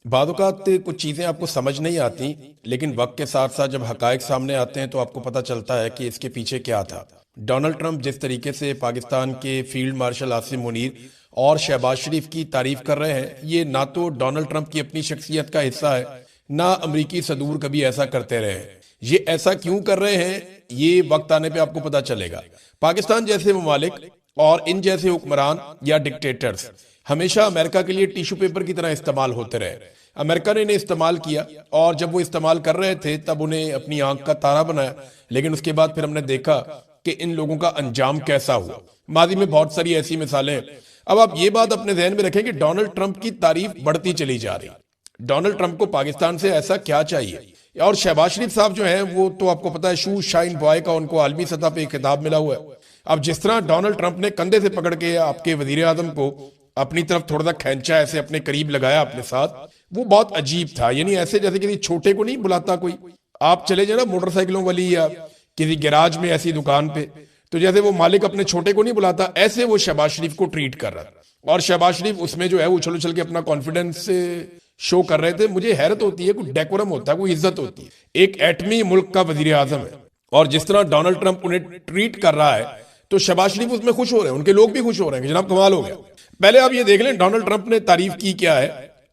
बादुकात कुछ चीज़ें आपको समझ नहीं आती, लेकिन वक्त के साथ साथ जब हकायक सामने आते हैं तो आपको पता चलता है कि इसके पीछे क्या था। डोनाल्ड ट्रंप जिस तरीके से पाकिस्तान के फील्ड मार्शल आसिम मुनीर और शहबाज शरीफ की तारीफ कर रहे हैं, ये ना तो डोनाल्ड ट्रंप की अपनी शख्सियत का हिस्सा है, ना अमरीकी सदूर कभी ऐसा करते रहे हैं। ये ऐसा क्यों कर रहे हैं, ये वक्त आने पे आपको पता चलेगा। पाकिस्तान जैसे ममालिक और इन जैसे हुक्मरान या डिक्टेटर्स हमेशा अमेरिका के लिए टिश्यू पेपर की तरह इस्तेमाल होते रहे। अमेरिका ने इन्हें इस्तेमाल किया और जब वो इस्तेमाल कर रहे थे तब उन्हें अपनी आंख का तारा बनाया, लेकिन उसके बाद फिर हमने देखा कि इन लोगों का अंजाम कैसा हुआ। माजी में बहुत सारी ऐसी मिसालें हैं। अब आप ये बात अपने ध्यान में रखें कि डोनाल्ड ट्रंप की तारीफ बढ़ती चली जा रही। डोनाल्ड ट्रंप को पाकिस्तान से ऐसा क्या चाहिए? और शहबाज शरीफ साहब जो हैं वो तो आपको पता है शू शाइन बॉय का उनको आलमी सतह पे एक खिताब मिला हुआ है। अब जिस तरह डोनाल्ड ट्रंप ने कंधे से पकड़ के आपके वजीर आजम को अपनी तरफ थोड़ा सा खींचा, ऐसे अपने करीब लगाया अपने साथ, वो बहुत अजीब था। यानी ऐसे जैसे किसी छोटे को नहीं बुलाता कोई। आप चले जाए ना मोटरसाइकिलों वाली या किसी गैराज में ऐसी दुकान पे, तो जैसे वो मालिक अपने छोटे को नहीं बुलाता, ऐसे वो शहबाज शरीफ को ट्रीट कर रहा था। और शहबाज शरीफ उसमें जो है उछल उछल के अपना कॉन्फिडेंस शो कर रहे थे। मुझे हैरत होती है, कोई डेकोरम होता है, कोई इज्जत होती है। एक एटमी मुल्क का वजीर आजम है और जिस तरह डोनाल्ड ट्रंप उन्हें ट्रीट कर रहा है तो शहबाज शरीफ उसमें खुश हो रहे हैं, उनके लोग भी खुश हो रहे हैं कि जनाब कमाल हो गया। पहले आप ये देख लें डोनाल्ड ट्रंप ने तारीफ की क्या है,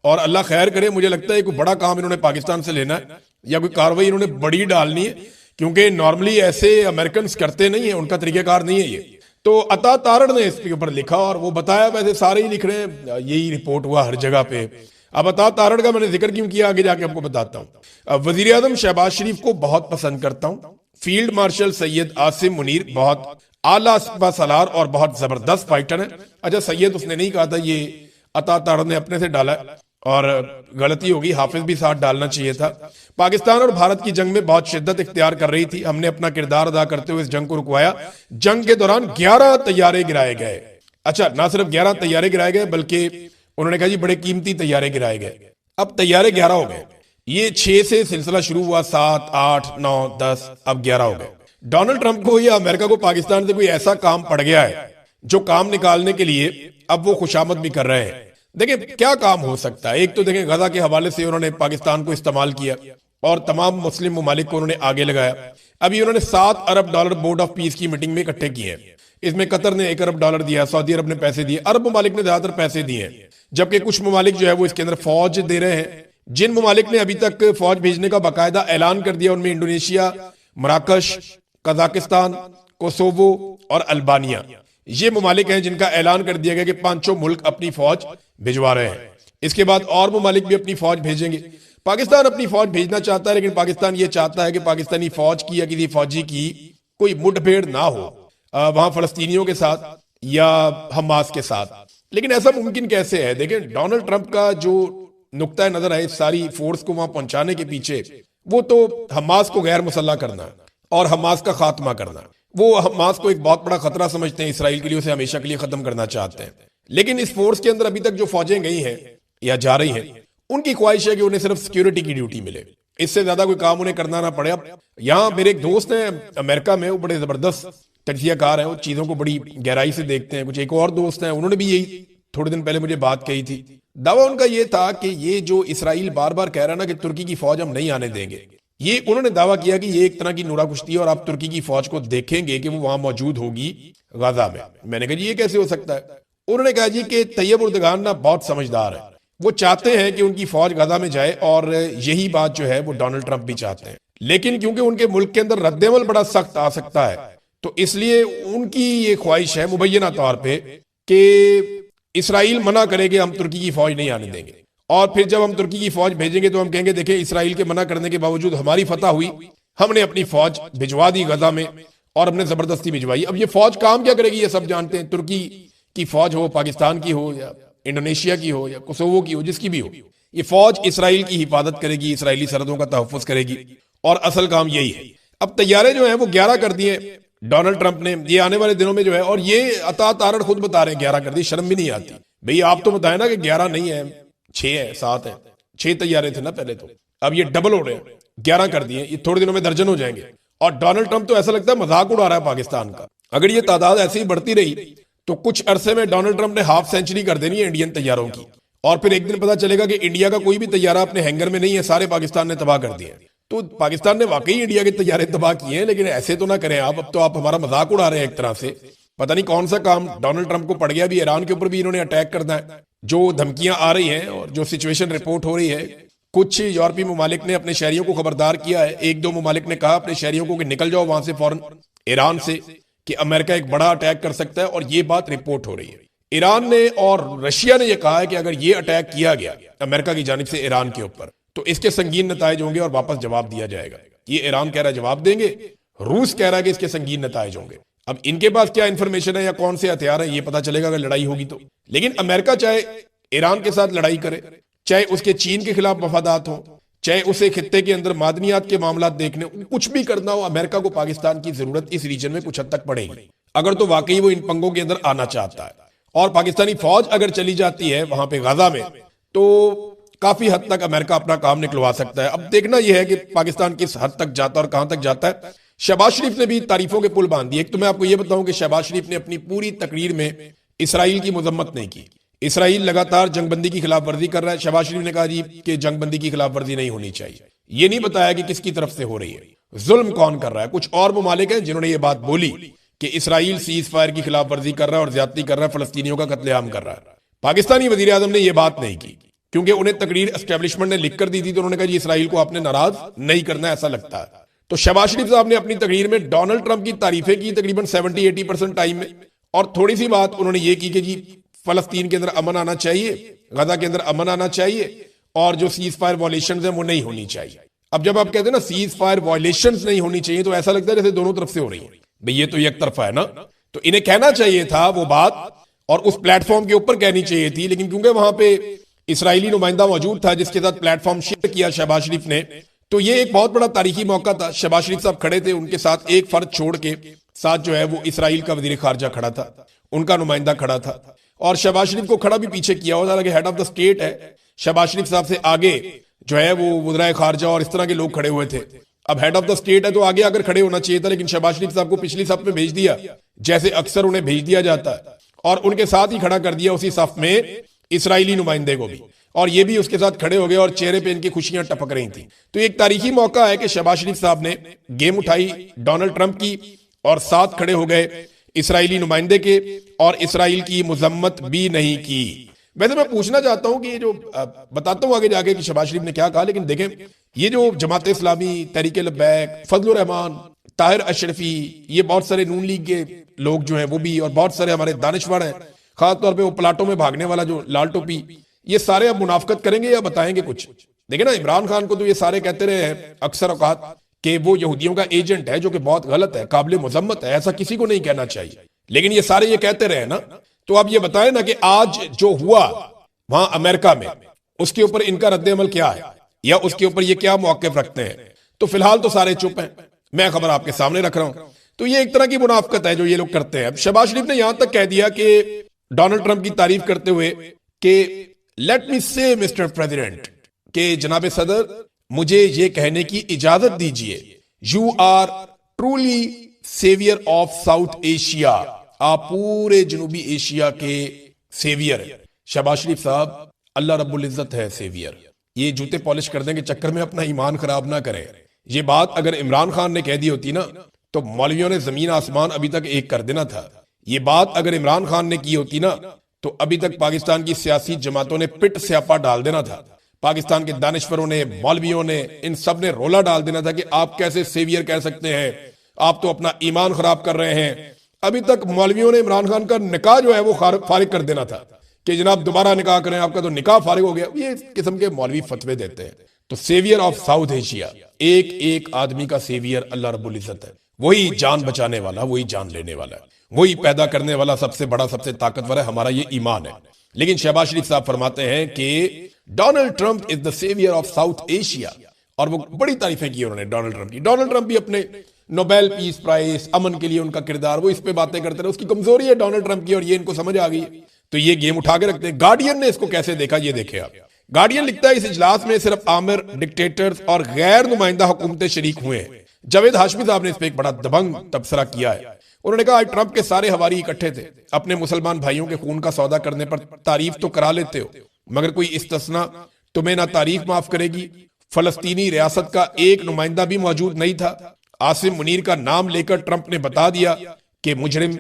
और अल्लाह खैर करे। मुझे लगता है कोई बड़ा काम इन्होंने पाकिस्तान से लेना है या कोई कार्रवाई इन्होंने बड़ी डालनी है, क्योंकि नॉर्मली ऐसे अमेरिकन करते नहीं है, उनका तरीकेकार नहीं है ये। तो अता तारड़ ने इसके ऊपर लिखा और वो बताया, वैसे सारे ही लिख रहे हैं, यही रिपोर्ट हुआ हर जगह पे। अब अता तारड़ का मैंने जिक्र क्यों किया, आगे जाके आपको बताता हूँ। वजीर आजम शहबाज शरीफ को बहुत पसंद करता हूँ। फील्ड मार्शल सैयद आसिम मुनीर बहुत आला सलार और बहुत जबरदस्त फाइटर है। अच्छा, सैयद उसने नहीं कहा था, ये अता तारड़ ने अपने से डाला है और गलती होगी, हाफिज भी साथ डालना चाहिए था। पाकिस्तान और भारत की जंग में बहुत शिद्दत इख्तियार कर रही थी। हमने अपना किरदार अदा करते हुए इस जंग को रुकवाया। जंग के दौरान 11 तैयारे गिराए गए। अच्छा, ना सिर्फ 11 तैयारे गिराए गए बल्कि उन्होंने कहा जी बड़े कीमती तैयारे गिराए गए। अब तैयारे 11 हो गए। ये 6 से सिलसिला शुरू हुआ, 7, 8, 9, 10, अब 11 हो गए। डोनाल्ड ट्रंप को या अमेरिका को पाकिस्तान से कोई ऐसा काम पड़ गया है जो काम निकालने के लिए अब वो खुशामद भी कर रहे हैं। देखिए क्या काम हो सकता है। एक तो देखें गजा के हवाले से उन्होंने पाकिस्तान को इस्तेमाल किया और तमाम मुस्लिम ममालिक को उन्होंने आगे लगाया। अभी उन्होंने $7 अरब बोर्ड ऑफ पीस की मीटिंग में इकट्ठे किए हैं। इसमें कतर ने $1 अरब दिया, सऊदी अरब ने पैसे दिए, अरब ममालिक ने ज्यादातर पैसे दिए हैं, जबकि कुछ ममालिक जो है वो इसके अंदर फौज दे रहे हैं। जिन ममालिक ने अभी तक फौज भेजने का बाकायदा ऐलान कर दिया उनमें इंडोनेशिया, मराकश, कजाकिस्तान, कोसोवो और अल्बानिया ये ममालिक हैं जिनका ऐलान कर दिया गया कि 5 मुल्क अपनी फौज भिजवा रहे हैं। इसके बाद और ममालिक भी अपनी फौज भेजेंगे। पाकिस्तान अपनी फौज भेजना चाहता है, लेकिन पाकिस्तान ये चाहता है कि पाकिस्तानी फौज की या किसी फौजी की कोई मुठभेड़ ना हो वहां फलस्तीनियों के साथ या हमास के साथ। लेकिन ऐसा मुमकिन कैसे है? देखें डोनाल्ड ट्रंप का जो नुक्ता नजर है इस सारी फोर्स को वहां पहुंचाने के पीछे, वो तो हमास को गैर मुसल्ला करना और हमास का खात्मा करना। वो हमास को एक बहुत बड़ा खतरा समझते हैं, इसराइल के लिए उसे हमेशा के लिए खत्म करना चाहते हैं। लेकिन इस फोर्स के अंदर अभी तक जो फौजें गई हैं या जा रही हैं, उनकी ख्वाहिश है कि उन्हें सिर्फ सिक्योरिटी की ड्यूटी मिले, इससे ज्यादा कोई काम उन्हें करना ना पड़े। अब यहाँ मेरे एक दोस्त हैं अमेरिका में, वो बड़े जबरदस्त तजजियाकार हैं, वो चीजों को बड़ी गहराई से देखते हैं। कुछ एक और दोस्त हैं, उन्होंने भी यही थोड़े दिन पहले मुझे बात कही थी। दावा उनका ये था कि ये जो इसराइल बार बार कह रहा है ना कि तुर्की की फौज हम नहीं आने देंगे, ये उन्होंने दावा किया कि ये एक तरह की नूरा कुश्ती है और आप तुर्की की फौज को देखेंगे कि वो वहां मौजूद होगी गाजा में। मैंने कहा जी ये कैसे हो सकता है? उन्होंने कहा जी कि तैयब उर्दगान ना बहुत समझदार है, वो चाहते हैं कि उनकी फौज गाजा में जाए और यही बात जो है वो डोनाल्ड ट्रंप भी चाहते हैं। लेकिन क्योंकि उनके मुल्क के अंदर रद्देमल बड़ा सख्त आ सकता है, तो इसलिए उनकी ये ख्वाहिश है मुबैना तौर पर कि इसराइल मना करेगी हम तुर्की की फौज नहीं आने देंगे, और फिर जब हम तुर्की की फौज भेजेंगे तो हम कहेंगे देखें इसराइल के मना करने के बावजूद हमारी फतह हुई, हमने अपनी फौज भिजवा दी गजा में और हमने जबरदस्ती भिजवाई। अब ये फौज काम क्या करेगी ये सब जानते हैं। तुर्की की फौज हो, पाकिस्तान की हो या इंडोनेशिया की हो या कोसोवो की हो, जिसकी भी हो, ये फौज इसराइल की हिफाजत करेगी, इसराइली सरहदों का तहफ़्फ़ुज़ करेगी और असल काम यही है। अब तैयारे जो है वो 11 कर दिए डोनाल्ड ट्रंप ने, ये आने वाले दिनों में जो है, और ये अता तारड़ खुद बता रहे हैं 11 कर दी। शर्म भी नहीं आती भाई, आप तो बताए ना कि 11 नहीं है, 6 है, 7 है। 6 तैयारे थे ना पहले तो, अब ये डबल हो रहे हैं, 11 कर दिए। ये थोड़े दिनों में दर्जन हो जाएंगे। और डोनाल्ड ट्रंप तो ऐसा लगता है मजाक उड़ा रहा है पाकिस्तान का। अगर ये तादाद ऐसी ही बढ़ती रही तो कुछ अरसे में डोनाल्ड ट्रंप ने हाफ सेंचुरी कर देनी है इंडियन तैयारों की, और फिर एक दिन पता चलेगा कि इंडिया का कोई भी तैयारा अपने हैंगर में नहीं है, सारे पाकिस्तान ने तबाह कर दिए। तो पाकिस्तान ने वाकई इंडिया के तैयारे तबाह किए हैं, लेकिन ऐसे तो ना करें आप। अब तो आप हमारा मजाक उड़ा रहे हैं एक तरह से। पता नहीं कौन सा काम डोनाल्ड ट्रंप को पड़ गया, भी ईरान के ऊपर भी इन्होंने अटैक करना है। जो धमकियां आ रही हैं और जो सिचुएशन रिपोर्ट हो रही है, कुछ यूरोपीय ममालिक ने अपने शहरियों को खबरदार किया है। एक दो ममालिक ने कहा अपने शहरियों को कि निकल जाओ वहां से फौरन ईरान से, कि अमेरिका एक बड़ा अटैक कर सकता है, और ये बात रिपोर्ट हो रही है। ईरान ने और रशिया ने यह कहा है कि अगर ये अटैक किया गया अमेरिका की जानिब से ईरान के ऊपर, तो इसके संगीन नताइज होंगे और वापस जवाब दिया जाएगा। ये ईरान कह रहा है जवाब देंगे, रूस कह रहा है कि इसके संगीन नताइज होंगे। अब इनके पास क्या इंफॉर्मेशन है या कौन से हथियार है, ये पता चलेगा अगर लड़ाई होगी तो। लेकिन अमेरिका चाहे ईरान के साथ लड़ाई करे, चाहे उसके चीन के खिलाफ मफादात हो, चाहे उसे खित्ते के अंदर मादनियात के मामला देखने, कुछ भी करना हो, अमेरिका को पाकिस्तान की जरूरत इस रीजन में कुछ हद तक पड़ेगी, अगर तो वाकई वो इन पंगों के अंदर आना चाहता है। और पाकिस्तानी फौज अगर चली जाती है वहां पे गाजा में, तो काफी हद तक अमेरिका अपना काम निकलवा सकता है। अब देखना यह है कि पाकिस्तान किस हद तक जाता है और कहां तक जाता है। शहबाज शरीफ ने भी तारीफों के पुल बांध दिए। एक तो मैं आपको यह बताऊं कि शहबाज शरीफ ने अपनी पूरी तकरीर में इसराइल की मजम्मत नहीं की। इसराइल लगातार जंगबंदी की खिलाफ वर्जी कर रहा है। शहबाज शरीफ ने कहा जी कि जंगबंदी की खिलाफ वर्जी नहीं होनी चाहिए। ये नहीं बताया कि किसकी तरफ से हो रही है, जुल्म कौन कर रहा है। कुछ और ममालिक हैं जिन्होंने ये बात बोली कि इसराइल सीज फायर की खिलाफ वर्जी कर रहा है और ज्यादती कर रहा है, फलस्तीनियों का कत्लेआम कर रहा है। पाकिस्तानी वजीर आजम ने यह बात नहीं की, क्योंकि उन्हें तकरीर एस्टेब्लिशमेंट ने लिख कर दी थी, तो उन्होंने कहा जी इसराइल को आपने नाराज नहीं करना, ऐसा लगता है। तो शहबाज शरीफ साहब ने अपनी तकरीर में डोनाल्ड ट्रंप की तारीफें की तकरीबन 70-80% टाइम में, और थोड़ी सी बात उन्होंने ये की कि जी फलस्तीन के अंदर अमन आना चाहिए, गजा के अंदर अमन आना चाहिए, और जो सीज फायर वॉयलेशंस हैं वो नहीं होनी चाहिए। अब जब आप कहते हैं ना सीज फायर वॉयलेशंस नहीं होनी चाहिए, तो ऐसा लगता है जैसे दोनों तरफ से हो रही है। भाई ये तो एक तरफा है ना, तो इन्हें कहना चाहिए था वो बात, और उस प्लेटफॉर्म के ऊपर कहनी चाहिए थी। लेकिन क्योंकि वहां पे इसराइली नुमाइंदा मौजूद था जिसके साथ प्लेटफॉर्म शेयर किया शहबाज शरीफ ने, तो ये एक बहुत बड़ा तारीखी मौका था। शहबाज शरीफ साहब खड़े थे, उनके साथ एक फर्द छोड़ के साथ जो है वो इसराइल का वजीर खारजा खड़ा था, उनका नुमाइंदा खड़ा था, और शहबाज शरीफ को खड़ा भी पीछे किया हुआ था कि हेड ऑफ द स्टेट है। शहबाज शरीफ साहब से आगे जो है वो वज़ीर खारजा और इस तरह के लोग खड़े हुए थे। अब हेड ऑफ द स्टेट है तो आगे आकर खड़े होना चाहिए था, लेकिन शहबाज शरीफ साहब को पिछली सफ में भेज दिया, जैसे अक्सर उन्हें भेज दिया जाता है, और उनके साथ ही खड़ा कर दिया उसी सफ में इसराइली नुमाइंदे को भी, और ये भी उसके साथ खड़े हो गए, और चेहरे पे इनकी खुशियां टपक रही थी। तो एक तारीखी मौका है कि शहबाज शरीफ साहब ने गेम उठाई डोनाल्ड ट्रंप की, और साथ खड़े हो गए इसराइली नुमाइंदे के, और इसराइल की मजम्मत भी नहीं की। वैसे मैं पूछना चाहता हूं कि ये जो बताता हूं आगे जाके कि शहबाज शरीफ ने क्या कहा, लेकिन देखें ये जो जमात इस्लामी, तहरीक लब्बैक, फजलुर रहमान, ताहिर अशरफी, ये बहुत सारे नून लीग के लोग जो हैं वो भी, और बहुत सारे हमारे दानिशवर हैं, खासतौर पे वो प्लाटों में भागने वाला जो लाल टोपी, ये सारे अब मुनाफकत करेंगे या बताएंगे कुछ। देखिए ना, इमरान खान को तो ये सारे कहते रहे हैं अक्सर औकात कि वो यहूदियों का एजेंट है, जो कि बहुत गलत है, काबिल मुजम्मत है, ऐसा किसी को नहीं कहना चाहिए, लेकिन ये सारे ये कहते रहे ना। तो आप ये बताएं ना कि आज जो हुआ वहां अमेरिका में, उसके ऊपर इनका रद्द-ए-अमल क्या है, या उसके ऊपर ये क्या मौक़िफ़ रखते हैं। तो फिलहाल तो सारे चुप हैं, मैं खबर आपके सामने रख रहा हूं। तो ये एक तरह की मुनाफकत है जो ये लोग करते हैं। अब शहबाज शरीफ ने यहां तक कह दिया कि डोनाल्ड ट्रंप की तारीफ करते हुए कि लेट मी से मिस्टर प्रेसिडेंट, के जनाब सदर मुझे ये कहने की इजाजत दीजिए, you are truly saviour of South Asia, आप पूरे जनूबी एशिया के सेवियर हैं। शहबाज शरीफ साहब, अल्लाह रब्बुल इज्जत है सेवियर। ये जूते पॉलिश करने के चक्कर में अपना ईमान खराब ना करें। ये बात अगर इमरान खान ने कह दी होती ना, तो मौलवियों ने जमीन आसमान अभी तक एक कर देना था। ये बात अगर इमरान खान ने की होती ना, तो अभी तक पाकिस्तान की सियासी जमातों ने पिट स्यापा डाल देना था। पाकिस्तान के दानिश्वरों ने, मौलवियों ने, इन सब ने रोला डाल देना था कि आप कैसे सेवियर कह सकते हैं, आप तो अपना ईमान खराब कर रहे हैं। अभी तक मौलवियों ने इमरान खान का निकाह जो है वो फारिग कर देना था कि जनाब दोबारा निकाह करें, आपका तो निकाह फारिग हो गया। ये किस्म के मौलवी फतवे देते हैं। तो सेवियर ऑफ साउथ एशिया, एक एक आदमी का सेवियर अल्लाह रब्बुल इज्जत है। वही जान बचाने वाला, वही जान लेने वाला, वही पैदा करने वाला सबसे बड़ा, सबसे ताकतवर है। हमारा ये ईमान है। लेकिन शहबाज शरीफ साहब फरमाते हैं कि Donald Trump is the saviour of South Asia, और वो बड़ी तारीफें की उन्होंने डोनाल्ड ट्रंप की। डोनाल्ड ट्रंप भी अपने नोबेल पीस प्राइज, अमन के लिए उनका किरदार, वो इस पे बातें करते रहे। उसकी कमजोरी है डोनाल्ड ट्रंप की, और ये इनको समझ आ गई, तो ये गेम उठा के रखते हैं। गार्डियन ने इसको कैसे देखा ये देखे आप। गार्डियन लिखता है इस इजलास में सिर्फ आमिर, डिक्टेटर्स और गैर नुमाइंदा हुकूमतें शरीक हुए हैं। जावेद हाशमी साहब ने इस पर एक बड़ा दबंग तबसरा किया है। उन्होंने कहा ट्रंप के सारे हवारी इकट्ठे थे, अपने मुसलमान भाइयों के खून का सौदा करने पर तारीफ तो करा लेते हो, मगर कोई इस्तिस्ना तुम्हें ना तारीख माफ करेगी। फलस्तीनी रियासत का एक नुमाइंदा भी मौजूद नहीं था। आसिम मुनीर का नाम लेकर ट्रंप ने बता दिया कि मुजरिम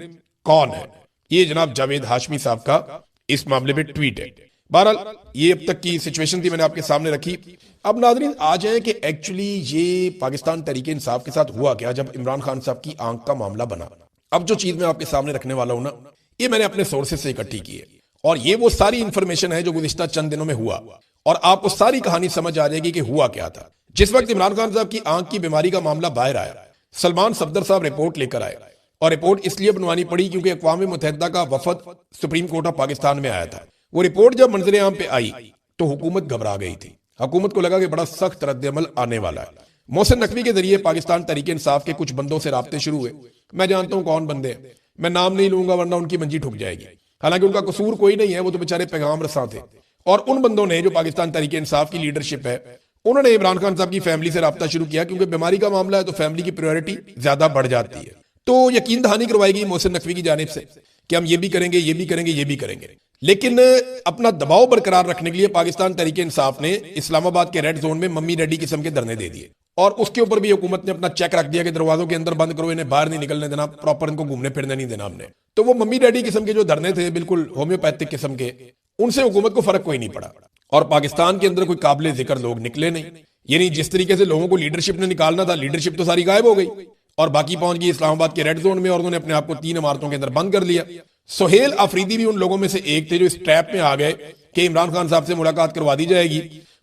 कौन है। ये जनाब जावेद हाशमी साहब का इस मामले में ट्वीट है। बहरहाल ये अब तक की सिचुएशन थी, मैंने आपके सामने रखी। अब नाज़रीन आ जाए कि एक्चुअली ये पाकिस्तान तहरीक इंसाफ के साथ हुआ क्या जब इमरान खान साहब की आंख का मामला बना। अब जो चीज मैं आपके सामने रखने वाला हूं ना, ये मैंने अपने सोर्सेज से इकट्ठी की है और ये वो सारी इंफॉर्मेशन है जो गुज़िश्ता चंद दिनों में हुआ और आपको सारी कहानी समझ आ जाएगी कि हुआ क्या था। जिस वक्त इमरान खान साहब की आंख की बीमारी का मामला बाहर आया, सलमान सफदर साहब रिपोर्ट लेकर आए और रिपोर्ट इसलिए बनवानी पड़ी क्योंकि अक़वाम मुत्तहिदा का वफद सुप्रीम कोर्ट ऑफ पाकिस्तान में आया था। वो रिपोर्ट जब मंजर आम पे आई तो हुकूमत घबरा गई थी। हुकूमत को लगा कि बड़ा सख्त रद्द-ए-अमल आने वाला है। मोहसिन नकवी के जरिए पाकिस्तान तहरीक इंसाफ के कुछ बंदों से राब्ते शुरू हुए। मैं जानता हूं कौन बंदे हैं, मैं नाम नहीं लूंगा वरना उनकी मंजी ठुक जाएगी। हालांकि उनका कसूर कोई नहीं है, वो तो बेचारे पैगाम रसा थे। और उन बंदों ने जो पाकिस्तान तहरीक इंसाफ की लीडरशिप है, उन्होंने इमरान खान साहब की फैमिली से राब्ता शुरू किया क्योंकि बीमारी का मामला है तो फैमिली की प्रायोरिटी ज्यादा बढ़ जाती है। तो यकीन दहानी करवाई गई मोहसिन नकवी की जानिब से कि हम ये भी करेंगे, ये भी करेंगे, ये भी करेंगे। लेकिन अपना दबाव बरकरार रखने के लिए पाकिस्तान तहरीक इंसाफ ने इस्लामाबाद के रेड जोन में मम्मी डैडी किस्म के धरने दे दिए और उसके ऊपर भी हुकूमत ने अपना चेक रख दिया कि दरवाजों के अंदर बंद करो, इन्हें बाहर नहीं निकलने देना, प्रॉपर इनको घूमने फिरने नहीं देना हमने। तो वो मम्मी डैडी किस्म के जो धरने थे बिल्कुल होम्योपैथिक किस्म के, उनसे हुकूमत को फर्क कोई नहीं पड़ा और पाकिस्तान के अंदर कोई काबिल जिक्र लोग निकले नहीं। यानी जिस तरीके से लोगों को लीडरशिप ने निकालना था, लीडरशिप तो सारी गायब हो गई और बाकी पहुंच गई इस्लामाबाद के रेड जोन में और उन्होंने अपने आप को 3 इमारतों के अंदर बंद कर लिया। सोहेल अफरीदी भी उन लोगों में से एक थे जो इस ट्रैप में आ गए कि इमरान खान साहब से मुलाकात करवा दी जाएगी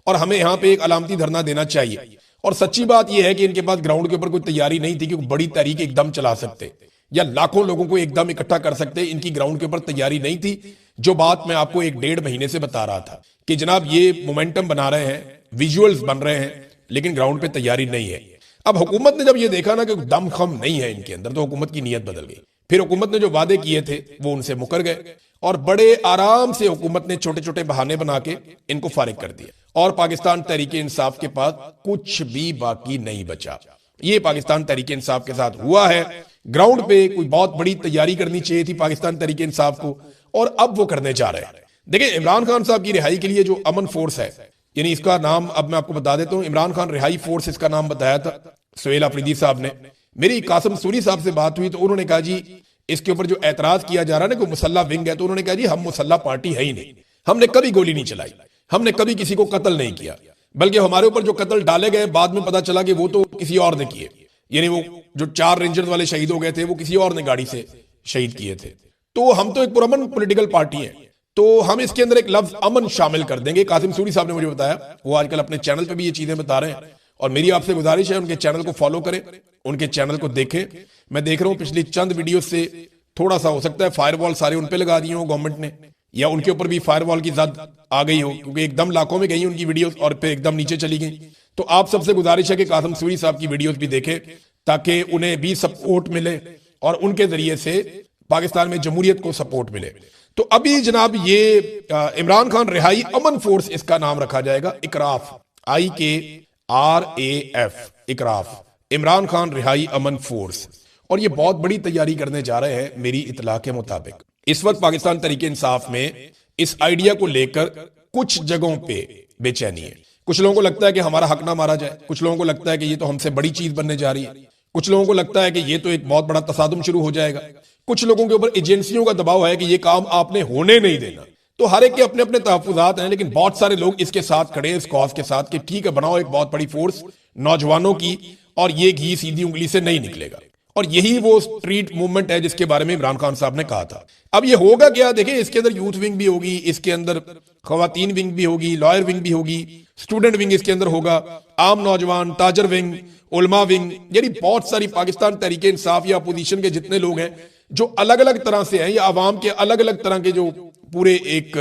और हमें यहां पे एक अलामती धरना देना चाहिए। और सच्ची बात यह है कि इनके पास ग्राउंड के ऊपर कोई तैयारी नहीं थी कि बड़ी तहरीक एकदम चला सकते या लाखों लोगों को एकदम इकट्ठा कर सकते। इनकी ग्राउंड के ऊपर तैयारी नहीं थी। जो बात मैं आपको 1-1.5 महीने से बता रहा था कि जनाब ये मोमेंटम बना रहे हैं, विजुअल्स बन रहे हैं, लेकिन ग्राउंड पे तैयारी नहीं है। अब हुकूमत ने जब ये देखा ना कि दम खम नहीं है इनके अंदर, तो हुकूमत की नीयत बदल गई। फिर हुकूमत ने जो वादे किए थे वो उनसे मुकर गए और बड़े आराम से हुकूमत ने छोटे छोटे बहाने बना के इनको फारिग कर दिया और पाकिस्तान तहरीक इंसाफ के पास कुछ भी बाकी नहीं बचा। ये पाकिस्तान तहरीक इंसाफ के साथ हुआ है। ग्राउंड पे कोई बहुत बड़ी तैयारी करनी चाहिए थी पाकिस्तान तहरीक इंसाफ को और अब वो करने जा रहे हैं। देखिए, इमरान खान साहब की रिहाई के लिए जो अमन फोर्स है, यानी इसका नाम अब मैं आपको बता देता हूं, इमरान खान रिहाई फोर्स इसका नाम बताया था सोहेल अफरीदी साहब ने। मेरी कासिम सूरी साहब से बात हुई तो उन्होंने कहा जी इसके ऊपर जो एतराज किया जा रहा है ना कि मुसल्ला विंग है, तो उन्होंने कहा जी हम मुसल्ला पार्टी है ही नहीं, हमने कभी गोली नहीं चलाई, हमने कभी किसी को कत्ल नहीं किया, बल्कि हमारे ऊपर जो कत्ल डाले गए बाद में पता चला कि वो तो किसी और ने किए। यानी वो जो 4 रेंजर्स वाले शहीद हो गए थे वो किसी और ने गाड़ी से शहीद किए थे। तो हम तो एक पुरअमन पॉलिटिकल पार्टी है, तो हम इसके अंदर एक लफ्ज अमन शामिल कर देंगे। कासिम सूरी साहब ने मुझे बताया, वो आजकल अपने चैनल पे भी ये चीजें बता रहे हैं और मेरी आपसे गुजारिश है उनके चैनल को फॉलो करें, उनके चैनल को देखें। मैं देख रहा हूं पिछली चंद वीडियो से थोड़ा सा हो सकता है फायरवॉल सारे उन पे लगा दिए हो गवर्नमेंट ने, या उनके ऊपर भी फायरवॉल की जद आ गई हो क्योंकि एकदम लाखों में गई उनकी वीडियोस और फिर एकदम नीचे चली गई। तो आप सबसे गुजारिश है कि कासिम सूरी साहब की वीडियोस भी देखें ताकि उन्हें भी सपोर्ट मिले और उनके जरिए से पाकिस्तान में जमहूरियत को सपोर्ट मिले। तो अभी जनाब ये इमरान खान रिहाई अमन फोर्स इसका नाम रखा जाएगा, इकराफ, IKRAF, इकराफ, इमरान खान रिहाई अमन फोर्स। और ये बहुत बड़ी तैयारी करने जा रहे हैं मेरी इतला के मुताबिक। इस वक्त पाकिस्तान तहरीक इंसाफ में इस आइडिया को लेकर कुछ जगहों पे बेचैनी है। कुछ लोगों को लगता है कि हमारा हक ना मारा जाए, कुछ लोगों को लगता है कि ये तो हमसे बड़ी चीज बनने जा रही है, कुछ लोगों को लगता है कि ये तो एक बहुत बड़ा तसादुम शुरू हो जाएगा, कुछ लोगों के ऊपर एजेंसियों का दबाव है कि ये काम आपने होने नहीं देना। तो हर एक के अपने अपने तहफुजात हैं, लेकिन बहुत सारे लोग इसके साथ खड़े हैं, इस कॉज के साथ कि ठीक है बनाओ एक बहुत बड़ी फोर्स नौजवानों की और ये घी सीधी उंगली से नहीं निकलेगा। और यही वो स्ट्रीट मूवमेंट है जिसके बारे में इमरान खान साहब ने कहा था। अब ये होगा क्या, देखिए इसके अंदर यूथ विंग भी होगी, इसके अंदर खवातीन विंग भी होगी, लॉयर विंग भी होगी, स्टूडेंट विंग इसके अंदर होगा, आम नौजवान, ताजर विंग, उलमा विंग, यानी बहुत सारी पाकिस्तान तहरीक इंसाफ या अपोजिशन के जितने लोग हैं जो अलग अलग तरह से हैं या आवाम के अलग अलग तरह के जो पूरे एक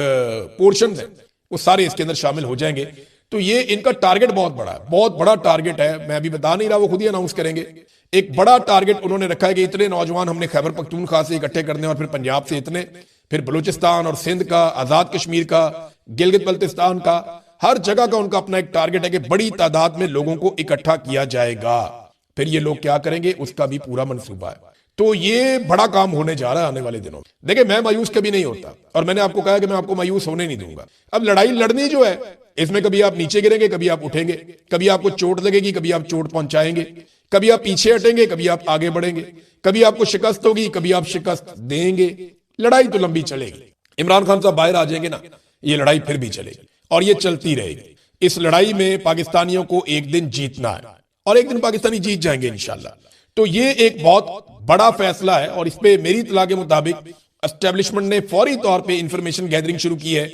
पोर्शन है वो सारे इसके अंदर शामिल हो जाएंगे। तो ये इनका टारगेट बहुत बड़ा है, बहुत बड़ा टारगेट है। मैं अभी बता नहीं रहा, वो खुद ही अनाउंस करेंगे। एक बड़ा टारगेट उन्होंने रखा है कि इतने नौजवान हमने खैबर पख्तूनख्वा से इकट्ठे करने और फिर पंजाब से इतने, फिर बलूचिस्तान और सिंध का, आजाद कश्मीर का, गिलगित बल्तिस्तान का, हर जगह का उनका अपना एक टारगेट है कि बड़ी तादाद में लोगों को इकट्ठा किया जाएगा। फिर ये लोग क्या करेंगे उसका भी पूरा मंसूबा है। तो ये बड़ा काम होने जा रहा है आने वाले दिनों में। देखिए, मैं मायूस कभी नहीं होता और मैंने आपको कहा कि मैं आपको मायूस होने नहीं दूंगा। अब लड़ाई लड़नी जो है, इसमें कभी आप नीचे गिरेंगे, कभी आप उठेंगे, कभी आपको चोट लगेगी, कभी आप चोट पहुंचाएंगे, कभी आप पीछे हटेंगे, कभी आप आगे बढ़ेंगे, कभी आपको शिकस्त होगी, कभी आप शिकस्त देंगे। लड़ाई तो लंबी चलेगी। इमरान खान साहब बाहर आ जाएंगे ना, ये लड़ाई फिर भी चलेगी और ये चलती रहेगी। इस लड़ाई में पाकिस्तानियों को एक दिन जीतना है और एक दिन पाकिस्तानी जीत जाएंगे इंशाल्लाह। तो ये एक बहुत बड़ा फैसला है और इस पे मेरी इत्तला के मुताबिक एस्टेब्लिशमेंट ने फौरी तौर पे इंफॉर्मेशन गैदरिंग शुरू की है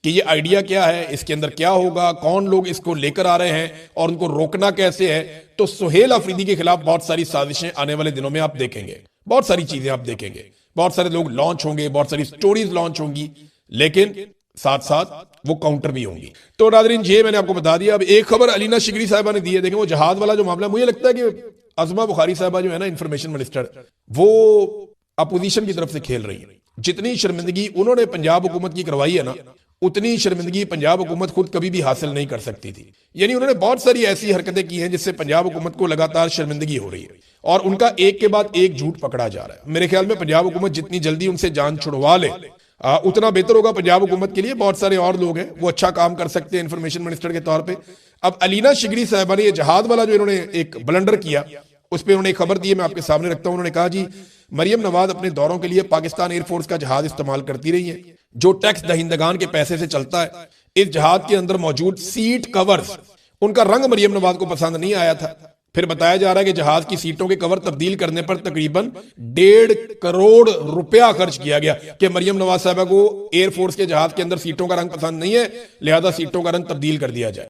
कि ये आइडिया क्या है, इसके अंदर क्या होगा, कौन लोग इसको लेकर आ रहे हैं और उनको रोकना कैसे है। तो सुहेल अफरीदी के खिलाफ बहुत सारी साजिशें आने वाले दिनों में आप देखेंगे, बहुत सारी चीजें आप देखेंगे, बहुत सारे लोग लॉन्च होंगे, बहुत सारी स्टोरीज लॉन्च होंगी, लेकिन साथ साथ वो काउंटर भी होंगी। तो नाज़रीन, ये मैंने आपको बता दिया। अब एक खबर अलीना शिगरी साहिबा ने दी है। देखें, वो जहाज वाला जो मामला, मुझे लगता है कि अज़मा बुखारी साहिबा जो है ना, इंफॉर्मेशन मिनिस्टर, वो अपोजिशन की तरफ से खेल रही है। जितनी शर्मिंदगी उन्होंने पंजाब हुकूमत की करवाई है ना, उतनी शर्मिंदगी पंजाब हुकूमत खुद कभी भी हासिल नहीं कर सकती थी। यानी उन्होंने बहुत सारी ऐसी हरकतें की हैं जिससे पंजाब हुकूमत को लगातार शर्मिंदगी हो रही है और उनका एक के बाद एक झूठ पकड़ा जा रहा है। मेरे ख्याल में पंजाब हुकूमत जितनी जल्दी उनसे जान छुड़वा ले उतना बेहतर होगा पंजाब हुकूमत के लिए। बहुत सारे और लोग हैं वो अच्छा काम कर सकते हैं इंफॉर्मेशन मिनिस्टर के तौर पे। अब अलीना शिगरी साहिबा ने ये जहाज वाला जो इन्होंने एक ब्लंडर किया, उस पर उन्होंने एक खबर दी है, मैं आपके सामने रखता हूं। उन्होंने कहा, जी मरियम नवाज अपने दौरों के लिए पाकिस्तान एयरफोर्स का जहाज इस्तेमाल करती रही है जो टैक्स दहिंदगान के पैसे से चलता है। इस जहाज के अंदर मौजूद सीट कवर्स, उनका रंग मरियम नवाज को पसंद नहीं आया था। फिर बताया जा रहा है कि जहाज की सीटों के कवर तब्दील करने पर तकरीबन 1.5 करोड़ रुपया खर्च किया गया कि मरियम नवाज साहबा को एयरफोर्स के जहाज के अंदर सीटों का रंग पसंद नहीं है, लिहाजा सीटों का रंग तब्दील कर दिया जाए।